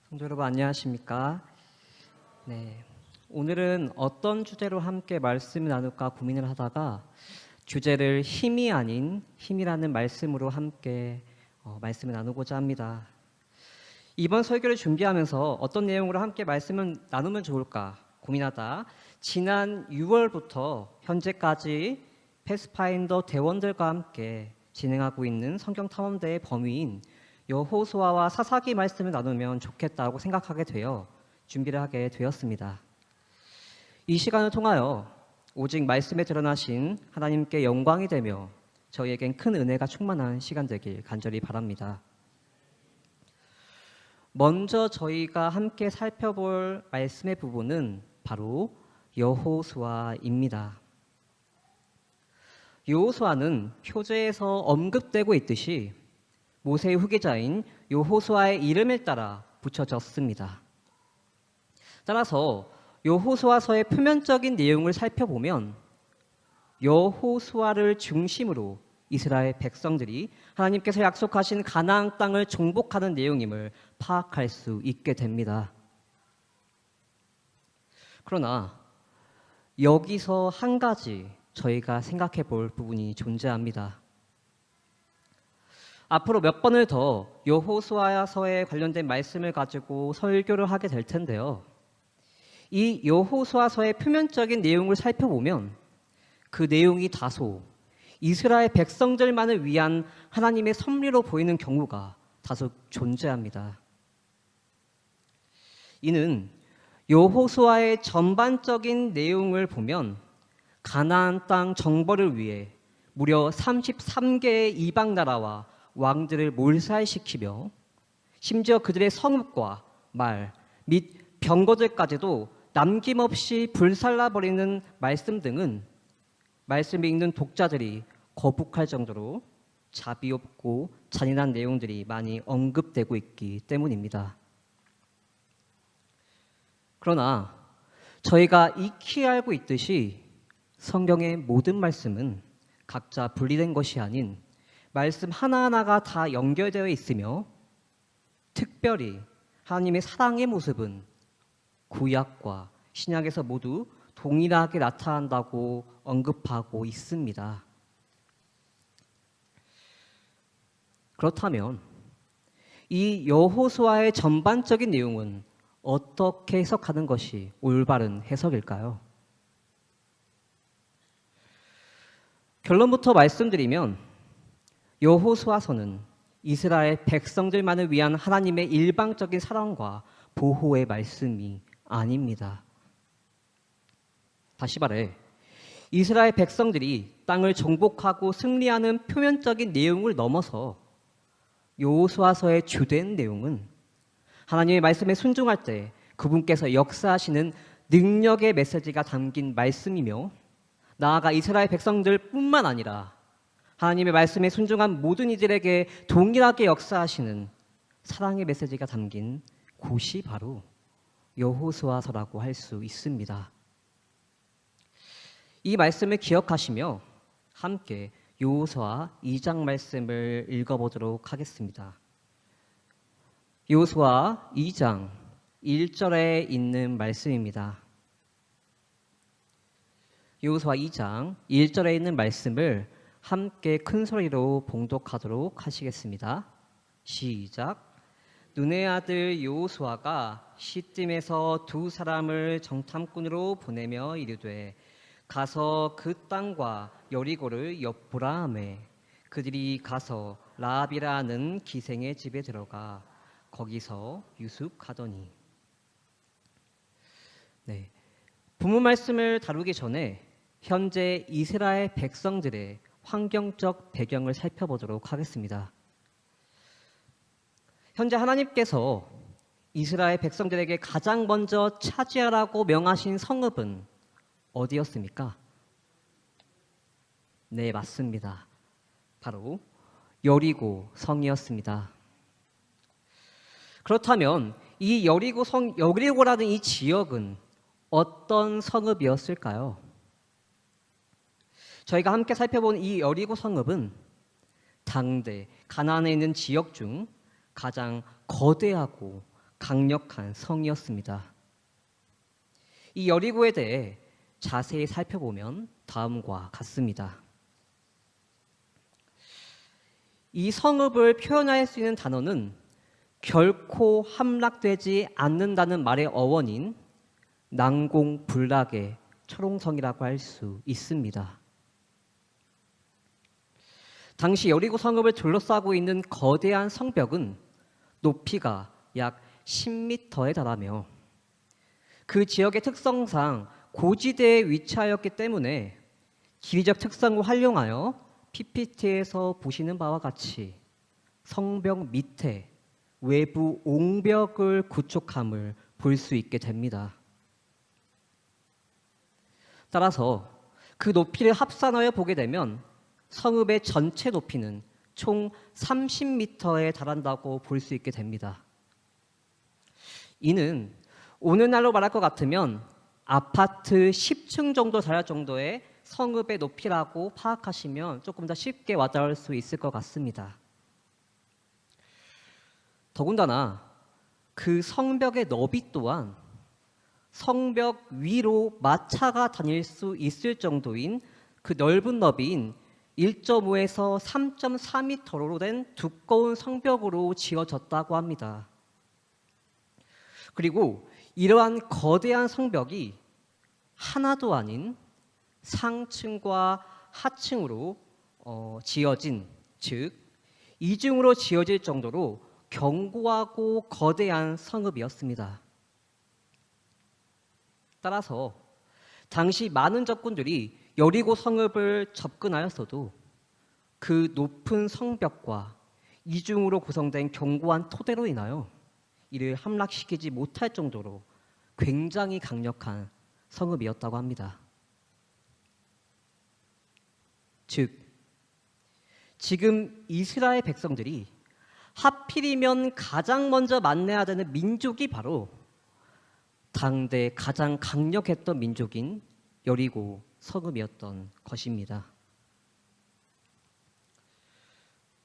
성도 여러분 안녕하십니까? 네, 오늘은 어떤 주제로 함께 말씀을 나눌까 고민을 하다가 주제를 힘이 아닌 힘이라는 말씀으로 함께 말씀을 나누고자 합니다. 이번 설교를 준비하면서 어떤 내용으로 함께 말씀을 나누면 좋을까 고민하다 지난 6월부터 현재까지 패스파인더 대원들과 함께 진행하고 있는 성경탐험대의 범위인 여호수아와 사사기 말씀을 나누면 좋겠다고 생각하게 되어 준비를 하게 되었습니다. 이 시간을 통하여 오직 말씀에 드러나신 하나님께 영광이 되며 저희에겐 큰 은혜가 충만한 시간 되길 간절히 바랍니다. 먼저 저희가 함께 살펴볼 말씀의 부분은 바로 여호수아입니다. 여호수아는 표제에서 언급되고 있듯이 모세의 후계자인 여호수아의 이름을 따라 붙여졌습니다. 따라서 여호수아서의 표면적인 내용을 살펴보면 여호수아를 중심으로 이스라엘 백성들이 하나님께서 약속하신 가나안 땅을 정복하는 내용임을 파악할 수 있게 됩니다. 그러나 여기서 한 가지 저희가 생각해 볼 부분이 존재합니다. 앞으로 몇 번을 더 여호수아서에 관련된 말씀을 가지고 설교를 하게 될 텐데요. 이 여호수아서의 표면적인 내용을 살펴보면 그 내용이 다소 이스라엘 백성들만을 위한 하나님의 섭리로 보이는 경우가 다소 존재합니다. 이는 여호수아의 전반적인 내용을 보면 가나안 땅 정벌을 위해 무려 33개의 이방 나라와 왕들을 몰살시키며 심지어 그들의 성읍과 말 및 병거들까지도 남김없이 불살라버리는 말씀 등은 말씀을 읽는 독자들이 거북할 정도로 자비 없고 잔인한 내용들이 많이 언급되고 있기 때문입니다. 그러나 저희가 익히 알고 있듯이 성경의 모든 말씀은 각자 분리된 것이 아닌 말씀 하나하나가 다 연결되어 있으며 특별히 하나님의 사랑의 모습은 구약과 신약에서 모두 동일하게 나타난다고 언급하고 있습니다. 그렇다면 이 여호수아의 전반적인 내용은 어떻게 해석하는 것이 올바른 해석일까요? 결론부터 말씀드리면 여호수아서는 이스라엘 백성들만을 위한 하나님의 일방적인 사랑과 보호의 말씀이 아닙니다. 다시 말해 이스라엘 백성들이 땅을 정복하고 승리하는 표면적인 내용을 넘어서 여호수아서의 주된 내용은 하나님의 말씀에 순종할 때 그분께서 역사하시는 능력의 메시지가 담긴 말씀이며 나아가 이스라엘 백성들뿐만 아니라 하나님의 말씀에 순종한 모든 이들에게 동일하게 역사하시는 사랑의 메시지가 담긴 곳이 바로 여호수아서라고 할 수 있습니다. 이 말씀을 기억하시며 함께 여호수아 2장 말씀을 읽어보도록 하겠습니다. 여호수아 2장 1절에 있는 말씀입니다. 여호수아 2장 1절에 있는 말씀을 함께 큰 소리로 봉독하도록 하시겠습니다. 시작. 눈의 아들 여호수아가 시딤에서 두 사람을 정탐꾼으로 보내며 이르되 가서 그 땅과 여리고를 엿보라 하매 그들이 가서 라합이라 하는 기생의 집에 들어가 거기서 유숙하더니. 네, 본문 말씀을 다루기 전에 현재 이스라엘 백성들의 환경적 배경을 살펴보도록 하겠습니다. 현재 하나님께서 이스라엘 백성들에게 가장 먼저 차지하라고 명하신 성읍은 어디였습니까? 네, 맞습니다. 바로 여리고 성이었습니다. 그렇다면 이 여리고라는 이 지역은 어떤 성읍이었을까요? 저희가 함께 살펴본 이 여리고 성읍은 당대 가나안에 있는 지역 중 가장 거대하고 강력한 성이었습니다. 이 여리고에 대해 자세히 살펴보면 다음과 같습니다. 이 성읍을 표현할 수 있는 단어는 결코 함락되지 않는다는 말의 어원인 난공불락의 초롱성이라고 할 수 있습니다. 당시 여리고 성읍을 둘러싸고 있는 거대한 성벽은 높이가 약 10m에 달하며 그 지역의 특성상 고지대에 위치하였기 때문에 지리적 특성을 활용하여 PPT에서 보시는 바와 같이 성벽 밑에 외부 옹벽을 구축함을 볼 수 있게 됩니다. 따라서 그 높이를 합산하여 보게 되면 성읍의 전체 높이는 총 30m에 달한다고 볼 수 있게 됩니다. 이는 오늘날로 말할 것 같으면 아파트 10층 정도 자랄 정도의 성읍의 높이라고 파악하시면 조금 더 쉽게 와닿을 수 있을 것 같습니다. 더군다나 그 성벽의 너비 또한 성벽 위로 마차가 다닐 수 있을 정도인 그 넓은 너비인 1.5에서 3.4m로 된 두꺼운 성벽으로 지어졌다고 합니다. 그리고 이러한 거대한 성벽이 하나도 아닌 상층과 하층으로 지어진, 즉 이중으로 지어질 정도로 견고하고 거대한 성읍이었습니다. 따라서 당시 많은 적군들이 여리고 성읍을 접근하였어도 그 높은 성벽과 이중으로 구성된 견고한 토대로 인하여 이를 함락시키지 못할 정도로 굉장히 강력한 성읍이었다고 합니다. 즉, 지금 이스라엘 백성들이 하필이면 가장 먼저 만나야 되는 민족이 바로 당대 가장 강력했던 민족인 여리고 성읍이었던 것입니다.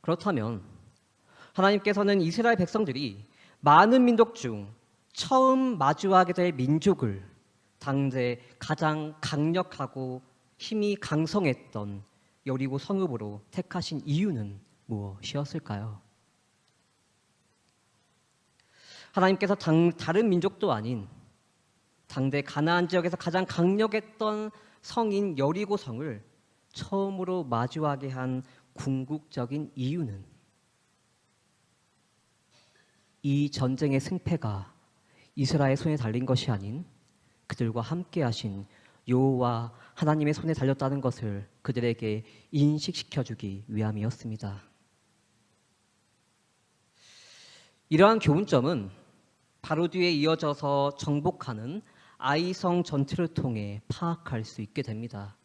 그렇다면 하나님께서는 이스라엘 백성들이 많은 민족 중 처음 마주하게 될 민족을 당대 가장 강력하고 힘이 강성했던 여리고 성읍으로 택하신 이유는 무엇이었을까요? 하나님께서 다른 민족도 아닌 당대 가나안 지역에서 가장 강력했던 성인 여리고 성을 처음으로 마주하게 한 궁극적인 이유는 이 전쟁의 승패가 이스라엘의 손에 달린 것이 아닌 그들과 함께 하신 여호와 하나님의 손에 달렸다는 것을 그들에게 인식시켜주기 위함이었습니다. 이러한 교훈점은 바로 뒤에 이어져서 정복하는 아이성 전투를 통해 파악할 수 있게 됩니다.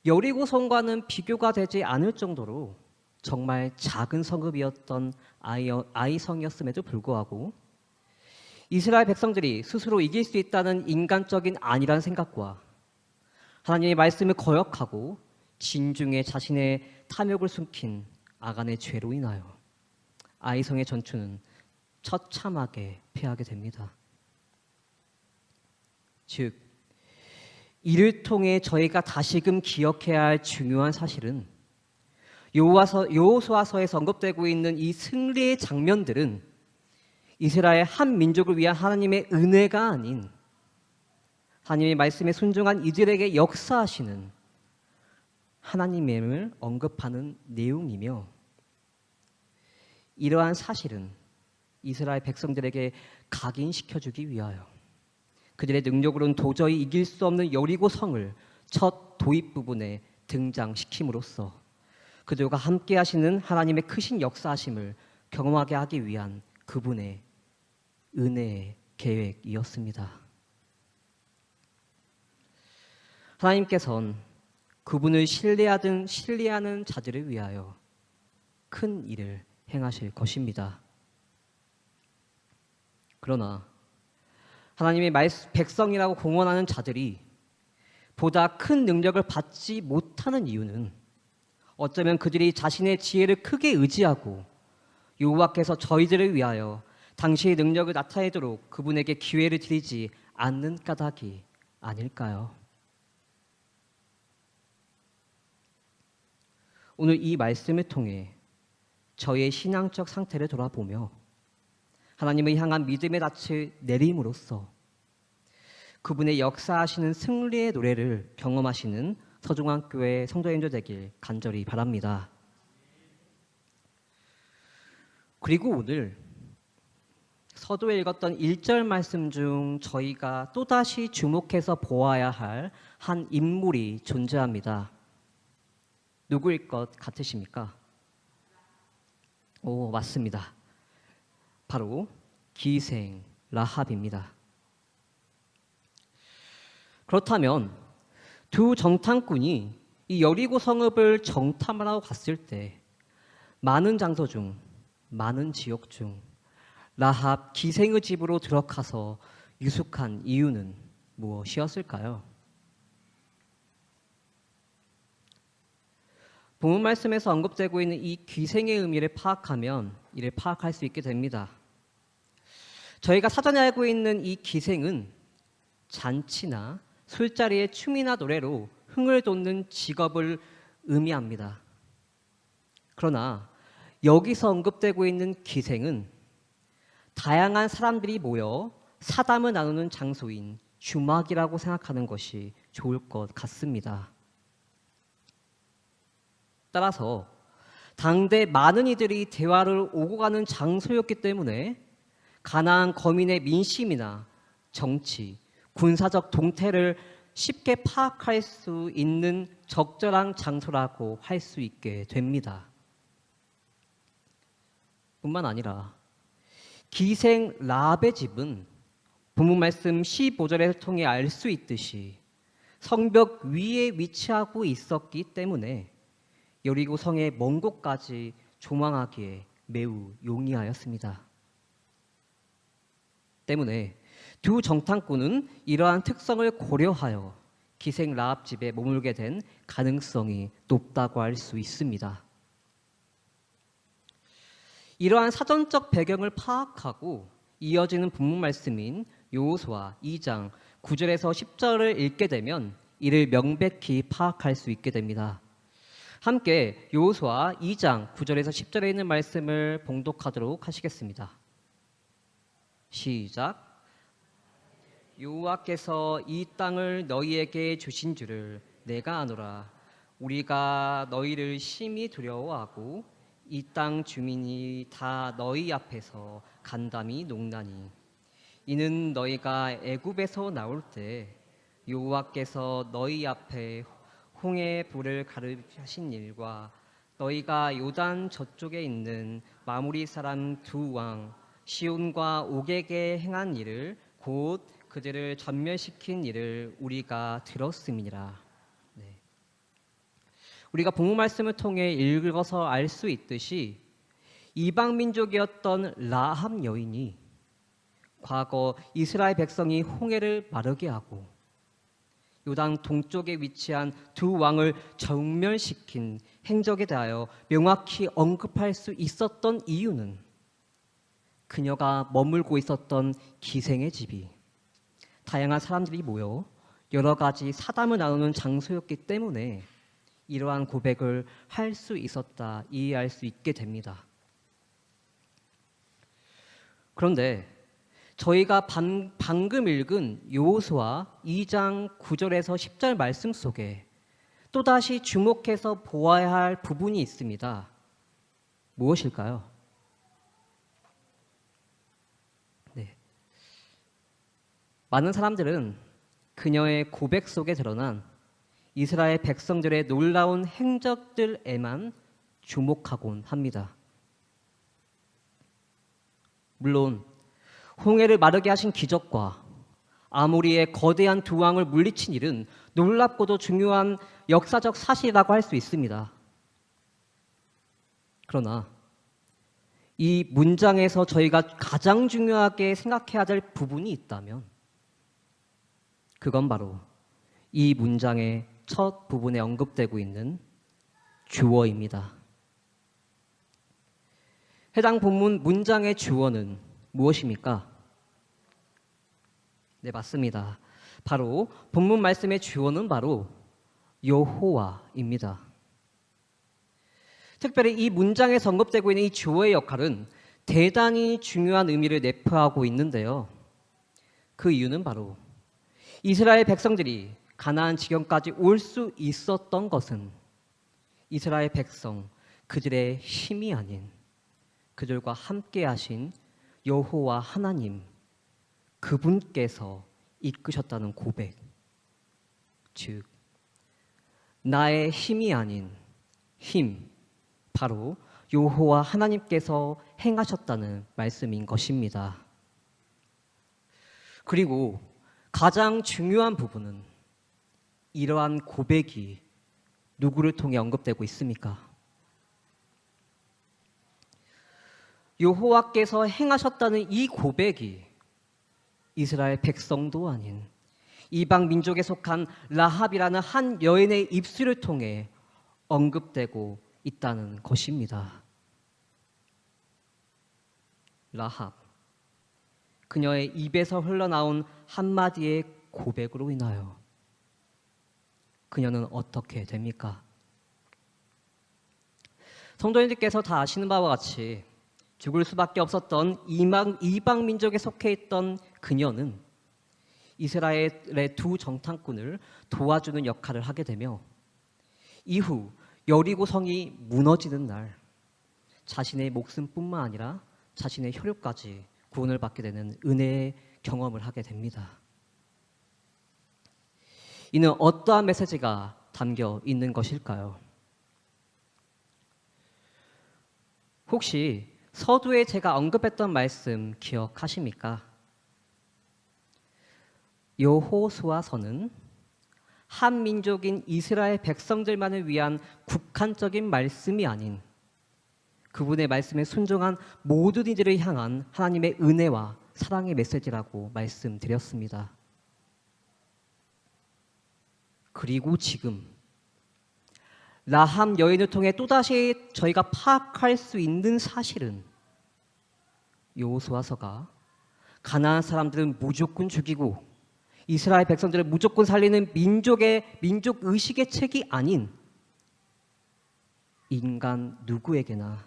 여리고 성과는 비교가 되지 않을 정도로 정말 작은 성읍이었던 아이성이었음에도 불구하고 이스라엘 백성들이 스스로 이길 수 있다는 인간적인 안일한 생각과 하나님의 말씀을 거역하고 진중에 자신의 탐욕을 숨긴 아간의 죄로 인하여 아이성의 전투는 처참하게 패하게 됩니다. 즉, 이를 통해 저희가 다시금 기억해야 할 중요한 사실은 여호수아서에서 언급되고 있는 이 승리의 장면들은 이스라엘 한 민족을 위한 하나님의 은혜가 아닌 하나님의 말씀에 순종한 이들에게 역사하시는 하나님을 언급하는 내용이며, 이러한 사실은 이스라엘 백성들에게 각인시켜주기 위하여 그들의 능력으로는 도저히 이길 수 없는 여리고 성을 첫 도입 부분에 등장시킴으로써 그들과 함께 하시는 하나님의 크신 역사하심을 경험하게 하기 위한 그분의 은혜의 계획이었습니다. 하나님께서는 그분을 신뢰하는 자들을 위하여 큰 일을 행하실 것입니다. 그러나 하나님의 백성이라고 공언하는 자들이 보다 큰 능력을 받지 못하는 이유는 어쩌면 그들이 자신의 지혜를 크게 의지하고 여호와께서 저희들을 위하여 당신의 능력을 나타내도록 그분에게 기회를 드리지 않는 까닭이 아닐까요? 오늘 이 말씀을 통해 저의 신앙적 상태를 돌아보며 하나님을 향한 믿음의 낯을 내림으로써 그분의 역사하시는 승리의 노래를 경험하시는 서중앙교회 성도님들 되길 간절히 바랍니다. 그리고 오늘 서두에 읽었던 1절 말씀 중 저희가 또다시 주목해서 보아야 할 한 인물이 존재합니다. 누구일 것 같으십니까? 오, 맞습니다. 바로 기생 라합입니다. 그렇다면 두 정탐꾼이 이 여리고 성읍을 정탐하러 갔을 때 많은 장소 중, 많은 지역 중 라합 기생의 집으로 들어가서 유숙한 이유는 무엇이었을까요? 본문 말씀에서 언급되고 있는 이 기생의 의미를 파악하면 이를 파악할 수 있게 됩니다. 저희가 사전에 알고 있는 이 기생은 잔치나 술자리의 춤이나 노래로 흥을 돋는 직업을 의미합니다. 그러나 여기서 언급되고 있는 기생은 다양한 사람들이 모여 사담을 나누는 장소인 주막이라고 생각하는 것이 좋을 것 같습니다. 따라서 당대 많은 이들이 대화를 오고 가는 장소였기 때문에 가나안 거민의 민심이나 정치, 군사적 동태를 쉽게 파악할 수 있는 적절한 장소라고 할 수 있게 됩니다. 뿐만 아니라 기생 라합의 집은 본문 말씀 15절을 통해 알 수 있듯이 성벽 위에 위치하고 있었기 때문에 여리고 성의 먼 곳까지 조망하기에 매우 용이하였습니다. 때문에 두 정탐꾼은 이러한 특성을 고려하여 기생 라합 집에 머물게 된 가능성이 높다고 할 수 있습니다. 이러한 사전적 배경을 파악하고 이어지는 본문 말씀인 여호수아 2장 9절에서 10절을 읽게 되면 이를 명백히 파악할 수 있게 됩니다. 함께 여호수아 2장 9절에서 10절에 있는 말씀을 봉독하도록 하시겠습니다. 시작. 여호와께서 이 땅을 너희에게 주신 줄을 내가 아노라. 우리가 너희를 심히 두려워하고 이 땅 주민이 다 너희 앞에서 간담이 녹나니 이는 너희가 애굽에서 나올 때 여호와께서 너희 앞에 홍해 불을 가르하신 일과 너희가 요단 저쪽에 있는 마무리 사람 두 왕 시온과 옥에게 행한 일을 곧 그들을 전멸시킨 일을 우리가 들었음이니라. 네. 우리가 본문 말씀을 통해 읽어서 알 수 있듯이 이방 민족이었던 라합 여인이 과거 이스라엘 백성이 홍해를 마르게 하고 요단 동쪽에 위치한 두 왕을 정멸시킨 행적에 대하여 명확히 언급할 수 있었던 이유는 그녀가 머물고 있었던 기생의 집이 다양한 사람들이 모여 여러 가지 사담을 나누는 장소였기 때문에 이러한 고백을 할 수 있었다, 이해할 수 있게 됩니다. 그런데 저희가 방금 읽은 여호수아 2장 9절에서 10절 말씀 속에 또다시 주목해서 보아야 할 부분이 있습니다. 무엇일까요? 네. 많은 사람들은 그녀의 고백 속에 드러난 이스라엘 백성들의 놀라운 행적들에만 주목하곤 합니다. 물론 홍해를 마르게 하신 기적과 아모리의 거대한 두 왕을 물리친 일은 놀랍고도 중요한 역사적 사실이라고 할 수 있습니다. 그러나 이 문장에서 저희가 가장 중요하게 생각해야 될 부분이 있다면 그건 바로 이 문장의 첫 부분에 언급되고 있는 주어입니다. 해당 본문 문장의 주어는 무엇입니까? 네, 맞습니다. 바로 본문 말씀의 주어는 바로 여호와입니다. 특별히 이 문장에 언급되고 있는 이 주어의 역할은 대단히 중요한 의미를 내포하고 있는데요. 그 이유는 바로 이스라엘 백성들이 가나안 지경까지 올 수 있었던 것은 이스라엘 백성, 그들의 힘이 아닌 그들과 함께 하신 여호와 하나님, 그분께서 이끄셨다는 고백, 즉 나의 힘이 아닌 힘, 바로 여호와 하나님께서 행하셨다는 말씀인 것입니다. 그리고 가장 중요한 부분은 이러한 고백이 누구를 통해 언급되고 있습니까? 여호와께서 행하셨다는 이 고백이 이스라엘 백성도 아닌 이방 민족에 속한 라합이라는 한 여인의 입술을 통해 언급되고 있다는 것입니다. 라합, 그녀의 입에서 흘러나온 한마디의 고백으로 인하여 그녀는 어떻게 됩니까? 성도님들께서 다 아시는 바와 같이 죽을 수밖에 없었던 이방 민족에 속해 있던 그녀는 이스라엘의 두 정탐꾼을 도와주는 역할을 하게 되며 이후 여리고 성이 무너지는 날 자신의 목숨뿐만 아니라 자신의 혈육까지 구원을 받게 되는 은혜의 경험을 하게 됩니다. 이는 어떠한 메시지가 담겨 있는 것일까요? 혹시 서두에 제가 언급했던 말씀 기억하십니까? 여호수아서는 한 민족인 이스라엘 백성들만을 위한 국한적인 말씀이 아닌 그분의 말씀에 순종한 모든 이들을 향한 하나님의 은혜와 사랑의 메시지라고 말씀드렸습니다. 그리고 지금 라합 여인을 통해 또다시 저희가 파악할 수 있는 사실은 여호수아서가 가나안 사람들은 무조건 죽이고 이스라엘 백성들을 무조건 살리는 민족 의식의 책이 아닌 인간 누구에게나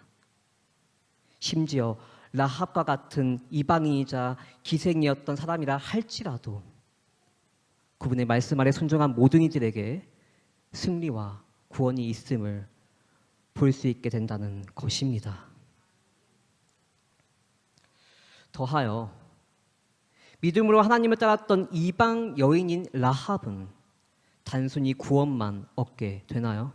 심지어 라합과 같은 이방인이자 기생이었던 사람이라 할지라도 그분의 말씀 아래 순종한 모든 이들에게 승리와 구원이 있음을 볼 수 있게 된다는 것입니다. 더하여 믿음으로 하나님을 따랐던 이방 여인인 라합은 단순히 구원만 얻게 되나요?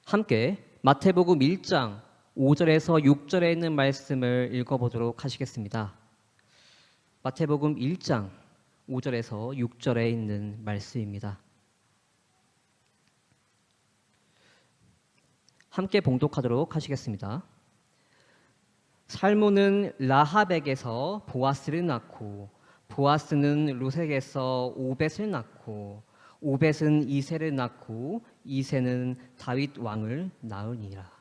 함께 마태복음 1장 5절에서 6절에 있는 말씀을 읽어보도록 하시겠습니다. 마태복음 1장 5절에서 6절에 있는 말씀입니다. 함께 봉독하도록 하시겠습니다. 살몬은 라합에게서 보아스를 낳고 보아스는 루sek에서 오벳을 낳고 오벳은 이새를 낳고 이새는 다윗 왕을 낳으니라.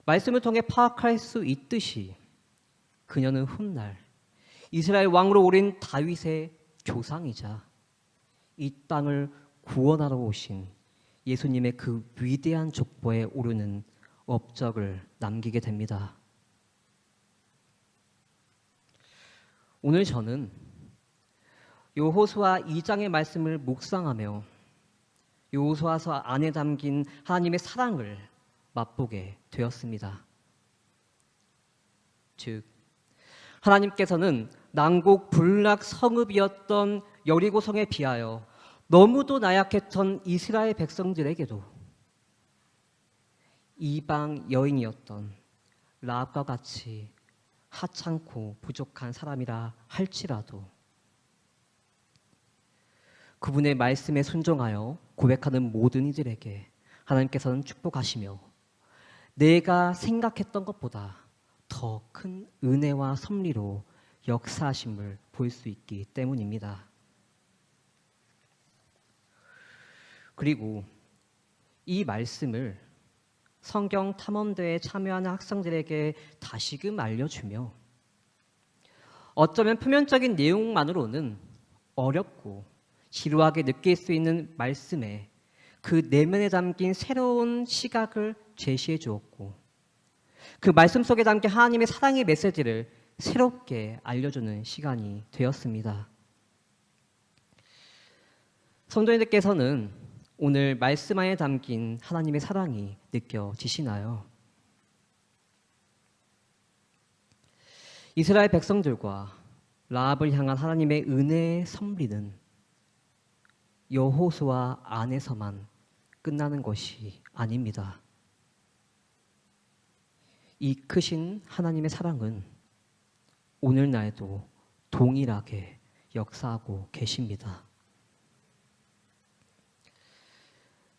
말씀을 통해 파악할 수 있듯이 그녀는 훗날 이스라엘 왕으로 오른 다윗의 조상이자 이 땅을 구원하러 오신 예수님의 그 위대한 족보에 오르는 업적을 남기게 됩니다. 오늘 저는 여호수아 2장의 말씀을 묵상하며 여호수아서 안에 담긴 하나님의 사랑을 맛보게 되었습니다. 즉 하나님께서는 난곡 불락 성읍이었던 여리고성에 비하여 너무도 나약했던 이스라엘 백성들에게도 이방 여인이었던 라합과 같이 하찮고 부족한 사람이라 할지라도 그분의 말씀에 순종하여 고백하는 모든 이들에게 하나님께서는 축복하시며 내가 생각했던 것보다 더 큰 은혜와 섭리로 역사하심을 볼 수 있기 때문입니다. 그리고 이 말씀을 성경 탐험대에 참여하는 학생들에게 다시금 알려주며 어쩌면 표면적인 내용만으로는 어렵고 지루하게 느낄 수 있는 말씀에 그 내면에 담긴 새로운 시각을 제시해 주었고 그 말씀 속에 담긴 하나님의 사랑의 메시지를 새롭게 알려주는 시간이 되었습니다. 성도님들께서는 오늘 말씀 안에 담긴 하나님의 사랑이 느껴지시나요? 이스라엘 백성들과 라합을 향한 하나님의 은혜의 섭리는 여호수아 안에서만 끝나는 것이 아닙니다. 이 크신 하나님의 사랑은 오늘날도 동일하게 역사하고 계십니다.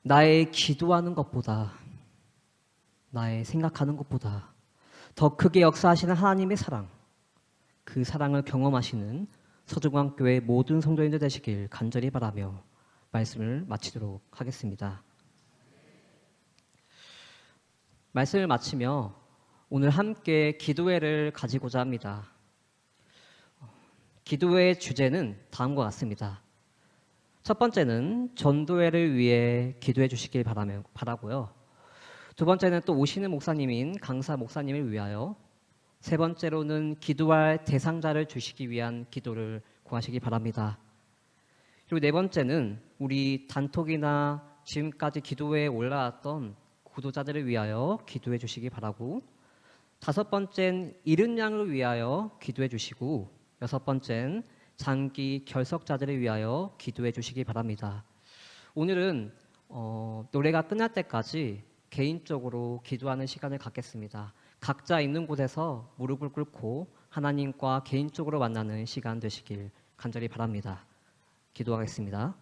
나의 기도하는 것보다, 나의 생각하는 것보다 더 크게 역사하시는 하나님의 사랑, 그 사랑을 경험하시는 서중광교회 모든 성도님들 되시길 간절히 바라며 말씀을 마치도록 하겠습니다. 말씀을 마치며 오늘 함께 기도회를 가지고자 합니다. 기도회의 주제는 다음과 같습니다. 첫 번째는 전도회를 위해 기도해 주시길 바라고요. 두 번째는 또 오시는 목사님인 강사 목사님을 위하여, 세 번째로는 기도할 대상자를 주시기 위한 기도를 구하시기 바랍니다. 그리고 네 번째는 우리 단톡이나 지금까지 기도회에 올라왔던 구도자들을 위하여 기도해 주시기 바라고, 다섯 번째는 잃은 양을 위하여 기도해 주시고, 여섯 번째는 장기 결석자들을 위하여 기도해 주시기 바랍니다. 오늘은 노래가 끝날 때까지 개인적으로 기도하는 시간을 갖겠습니다. 각자 있는 곳에서 무릎을 꿇고 하나님과 개인적으로 만나는 시간 되시길 간절히 바랍니다. 기도하겠습니다.